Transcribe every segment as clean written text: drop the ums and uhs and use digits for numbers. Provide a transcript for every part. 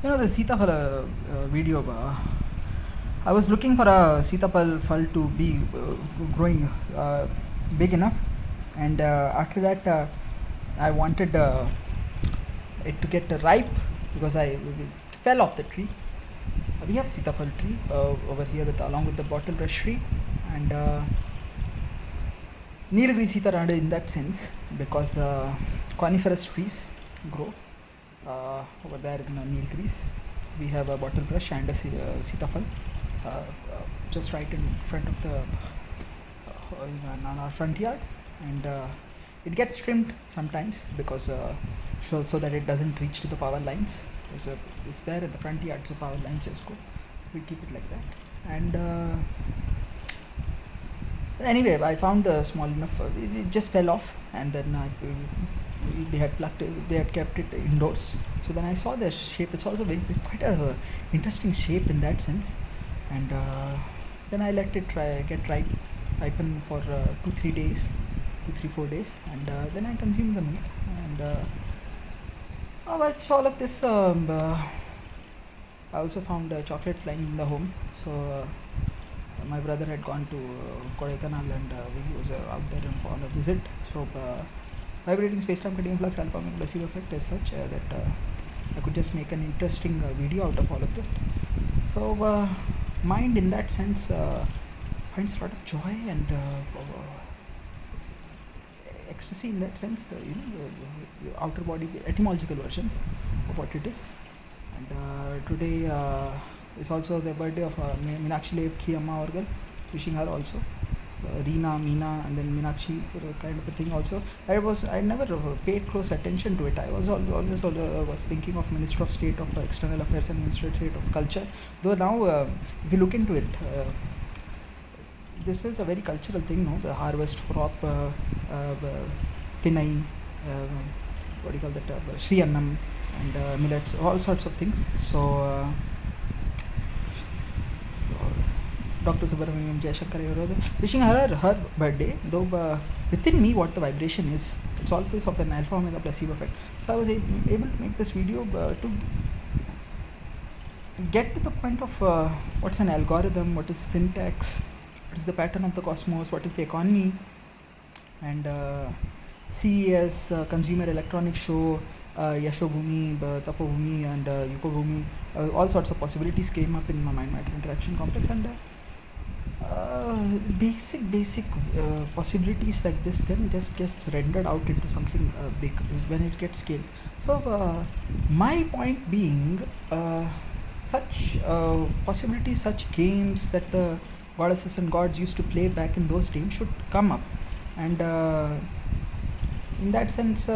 The Sitaphala video. I was looking for a Sitapal phal to be growing big enough, and after that, I wanted it to get ripe because it fell off the tree. We have Sitapal tree over here along with the bottle brush tree, and Nilgiri Sitaranda in that sense because coniferous trees grow over there in Nilgiris. We have a bottle brush and a Sitafal just right in front of the on our front yard, and it gets trimmed sometimes because so that it doesn't reach to the power lines. It's there at the front yard, so power lines just go. So we keep it like that. And anyway, I found the small enough. It just fell off, and then they had plucked it. They had kept it indoors. So then I saw the shape. It's also quite a interesting shape in that sense. And then I let it get ripen for 2-3 days, 2-3-4 days, and then I consumed the milk. And it's all of this. I also found chocolate lying in the home. So my brother had gone to Kodaikanal, and he was out there on a visit. So vibrating space-time continuum flux, Alpha Omega Placebo Effect is such that I could just make an interesting video out of all of that. So mind in that sense finds a lot of joy and ecstasy in that sense, outer body etymological versions of what it is. And today is also the birthday of Meenakshi Ki Amma Orgal, wishing her also Reena, Meena, and then Meenakshi kind of a thing also. I never paid close attention to it. I was always was thinking of Minister of State of External Affairs and Minister of State of Culture. Though now, if you look into it, this is a very cultural thing, no? The harvest crop, Tinai, what do you call that? Shri Annam, and millets, all sorts of things. So Dr. Subramaniam Jayashankar, wishing her birthday, though within me what the vibration is, it's always of an Alpha Omega Placebo Effect. So I was able to make this video to get to the point of what's an algorithm, what is syntax, what is the pattern of the cosmos, what is the economy, and CES, Consumer Electronics Show, Yashobhumi, Tapobhumi, and Yukobhumi, all sorts of possibilities came up in my mind-matter interaction complex, and basic possibilities like this then just gets rendered out into something big when it gets scaled. So my point being, such possibilities, such games that the goddesses and gods used to play back in those times should come up, and in that sense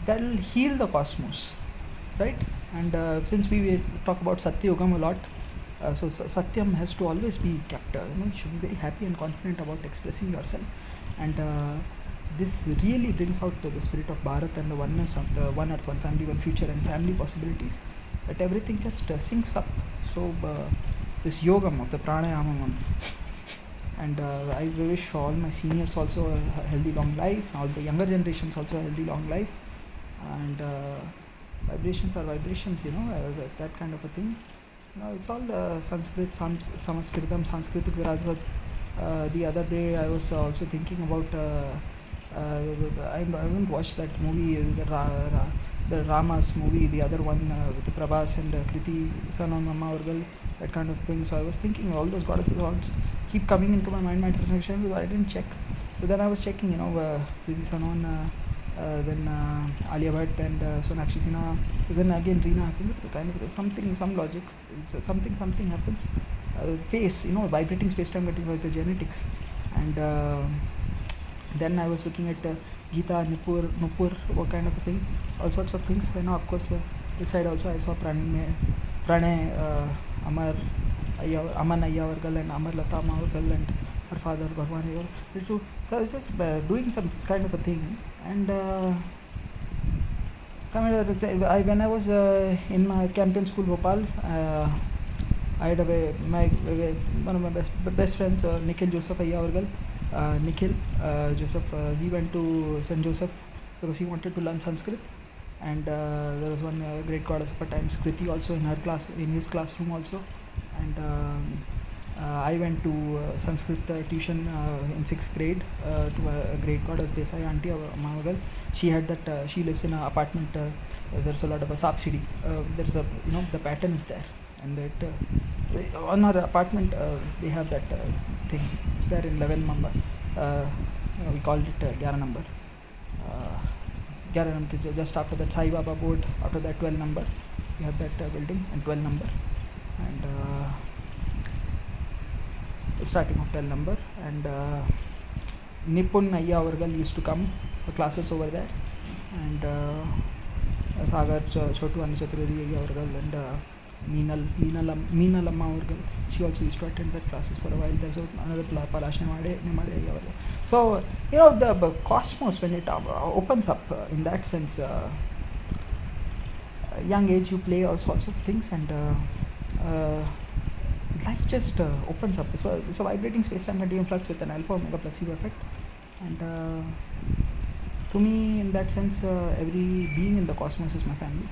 that'll heal the cosmos, right? And since we talk about Satya Yogam a lot, so Satyam has to always be kept. You should be very happy and confident about expressing yourself, and this really brings out the spirit of Bharat and the oneness of the one earth, one family, one future, and family possibilities. That everything just syncs up. So this Yogam of the Pranayamamamam, and I wish all my seniors also a healthy long life, all the younger generations also a healthy long life, and vibrations are vibrations, that kind of a thing. It's all Sanskrit, Samaskritam, Sanskritic Virasat. The other day I was also thinking about I haven't watched that movie, the Rama's movie, the other one with the Prabhas and Kriti Sanon Mama Orgal, that kind of thing. So I was thinking all those goddesses gods keep coming into my mind interaction, but I didn't check. So then I was checking, Kriti Sanon, then Alia Bhatt and Sonakshi Sinha. Then again Reena happens. Kind of some logic. Something happens. Face, vibrating space-time getting like the genetics, and then I was looking at Geeta, Nupur, what kind of a thing, all sorts of things. Of course, this side also I saw Pranay, Amar Aman Ayyavargal and Amar Lata Mavargal and her father Bhagwan Ayyavar. So I was just doing some kind of a thing, and when I was in my campaign school Bhopal, I had one of my best friends, Nikhil Joseph Ayyavargal. Nikhil Joseph, he went to St. Joseph because he wanted to learn Sanskrit, and there was one great goddess of our times, Kriti, also in her class, in his classroom also. And I went to Sanskrit tuition in 6th grade to a great goddess Desai auntie Mamagal. She had that she lives in an apartment, there's a lot of a subsidy, there's a, you know, the pattern is there, and it on her apartment they have that thing, it's there in 11 number, we called it 11 number, 11 number, just after that Sai Baba board, after that 12 number we have that building, and 12 number, and starting of 12 number, and Nipun Ayya Avargal used to come for classes over there, and Sagar Chotu Anichaturvedi Ayya Avargal, and Meenalamma Avargal, she also used to attend that classes for a while. There's another Palashan Nemade Ayya Avargal. So, you know, the cosmos, when it opens up in that sense, young age you play all sorts of things, and life just opens up. So it's a vibrating space-time continuum flux with an alpha omega placebo effect, and to me, in that sense, every being in the cosmos is my family.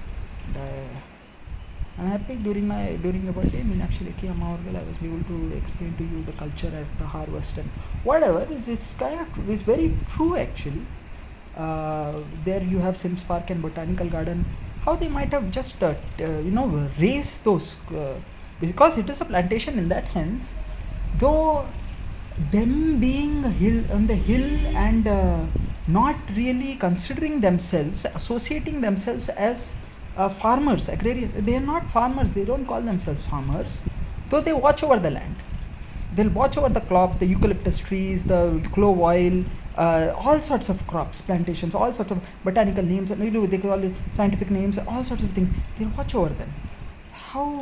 And I'm happy during your birthday, Meenakshi Lekhi Amma Avargal, I was able to explain to you the culture of the harvest and whatever. It's very true actually. There you have Sims Park and Botanical Garden. How they might have just raised those. Because it is a plantation in that sense, though them being on the hill and not really considering themselves, associating themselves as farmers, agrarians. They are not farmers, they don't call themselves farmers, though they watch over the land. They'll watch over the crops, the eucalyptus trees, the clove oil, all sorts of crops, plantations, all sorts of botanical names, and they call it scientific names, all sorts of things. They'll watch over them. How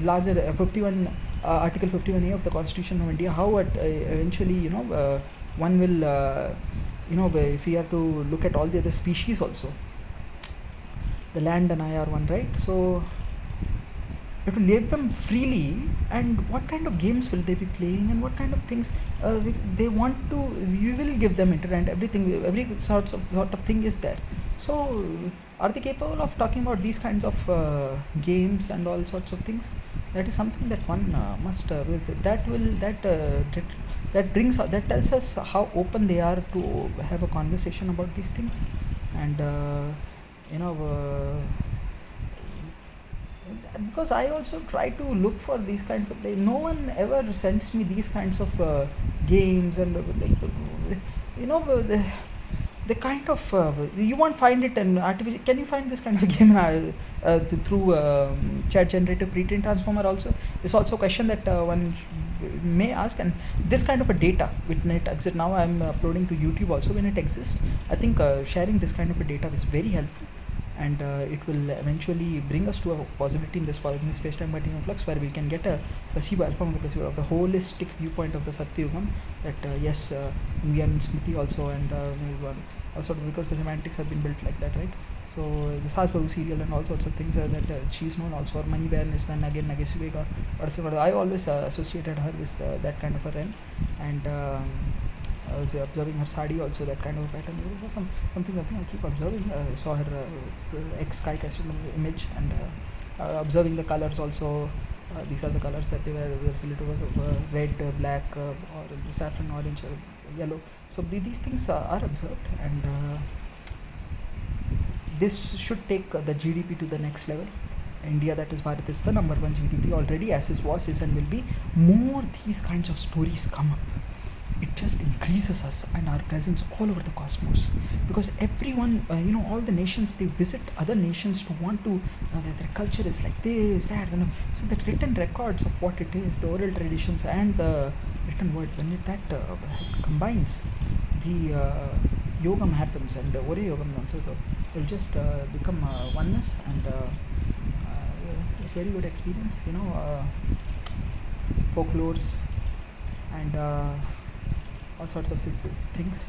larger 51 Article 51A of the Constitution of India, how eventually one will if we have to look at all the other species also, the land and I are one, right? So you have to leave them freely, and what kind of games will they be playing, and what kind of things they want to, you will give them internet, everything, every sort of thing is there. So are they capable of talking about these kinds of games and all sorts of things? That is something that one must that tells us how open they are to have a conversation about these things. And because I also try to look for these kinds of, no one ever sends me these kinds of games, and the kind of you won't find it in artificial. Can you find this kind of game through chat generative pre-trained transformer also? It's also a question that one may ask. And this kind of a data, when it exists now, I'm uploading to YouTube also. When it exists, I think sharing this kind of a data is very helpful, and it will eventually bring us to a possibility in this cosmic space-time continuum flux, where we can get a placebo, alpha omega placebo, of the holistic viewpoint of the Satya Yogam, that yes, we are in Smriti also, and also because the semantics have been built like that, right? So the Saas Bahu serial and all sorts of things that she's known also, or Money Baroness, then again Nakaisuvai, I always associated her with that kind of a realm, and I was observing her sari also, that kind of a pattern. It was something I keep observing. Saw her ex-Kai Castle image, and observing the colors also. These are the colors that they wear. There's a little bit of red, black, or saffron, orange, or yellow. So these things are observed, and this should take the GDP to the next level. India, that is Bharat, is the number one GDP already, as is and will be. More these kinds of stories come up, it just increases us and our presence all over the cosmos, because everyone, all the nations, they visit other nations to want to, their culture is like this, that, so the written records of what it is, the oral traditions and the written word, when that combines, the Yogam happens, and Ore Yogam also will just become oneness, and it's very good experience, folklores and all sorts of things.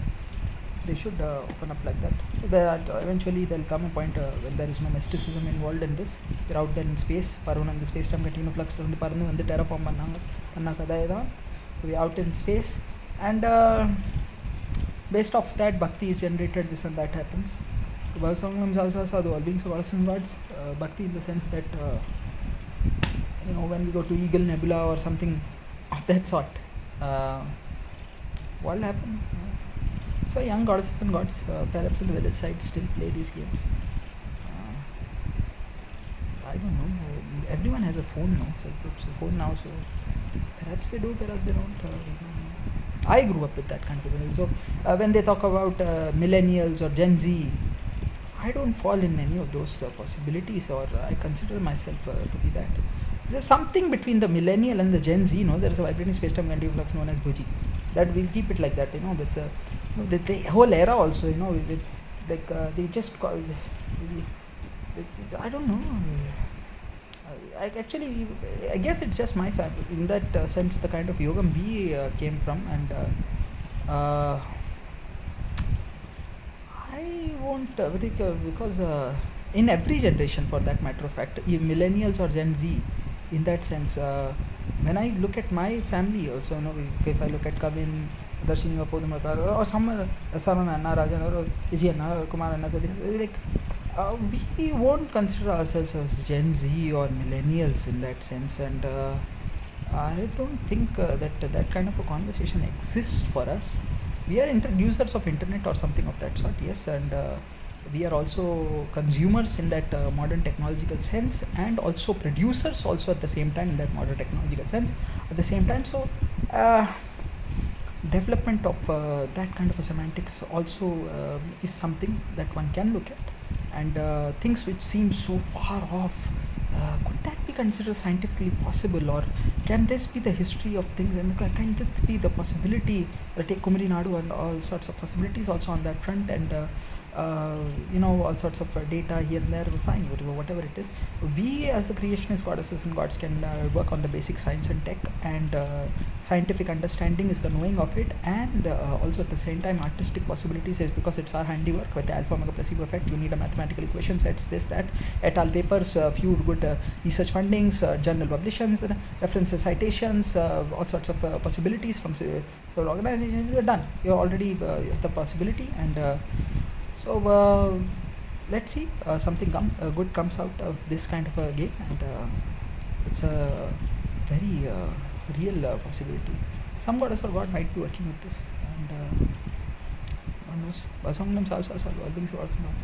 They should open up like that. That eventually there'll come a point when there is no mysticism involved in this. We're out there in space. Parvan and the space-time continuum flux and the Parvan and the terraform Nakaisuvai. So we're out in space, and based off that, bhakti is generated. This and that happens, So Bhagasangamam Sadhu Sadhu, all beings of goddesses and gods. Bhakti in the sense that when we go to Eagle Nebula or something of that sort, what will happen? So young goddesses and gods, perhaps in the village side, still play these games. I don't know. Everyone has a phone now. So it's a phone now. So perhaps they do, perhaps they don't. I grew up with that kind of thing. So when they talk about millennials or Gen Z, I don't fall in any of those possibilities, or I consider myself to be that. There's something between the millennial and the Gen Z. There's a vibrating space-time quantum flux known as Bhuji. That we'll keep it like that. That's the whole era also. They just call. I don't know. I guess it's just my family. In that sense, the kind of Yogam we came from, and I won't because in every generation, for that matter of fact, millennials or Gen Z, in that sense, when I look at my family also, if I look at Kavin, Darshini, Podumakar, or some Saran Anna, Rajan, or Isi Anna, Kumar Anna, like we won't consider ourselves as Gen Z or millennials in that sense, and I don't think that kind of a conversation exists for us. We are users of internet or something of that sort, yes, and we are also consumers in that modern technological sense, and also producers also at the same time in that modern technological sense at the same time. So development of that kind of a semantics also is something that one can look at, and things which seem so far off, could that be considered scientifically possible, or can this be the history of things, and can this be the possibility, take Kumari Nadu and all sorts of possibilities also on that front, and all sorts of data here and there, fine, whatever it is. We as the creationist goddesses and gods can work on the basic science and tech, and scientific understanding is the knowing of it, and also at the same time artistic possibilities is because it's our handiwork. With the Alpha Omega Placebo Effect, you need a mathematical equation sets, this, that, et al. Papers, few good research fundings, journal publications, references, citations, all sorts of possibilities from several organizations. You're done. You're already at the possibility, and so let's see, something good comes out of this kind of a game, and it's a very real possibility. Some goddess or god might be working with this, and one knows. All beings of gods and gods.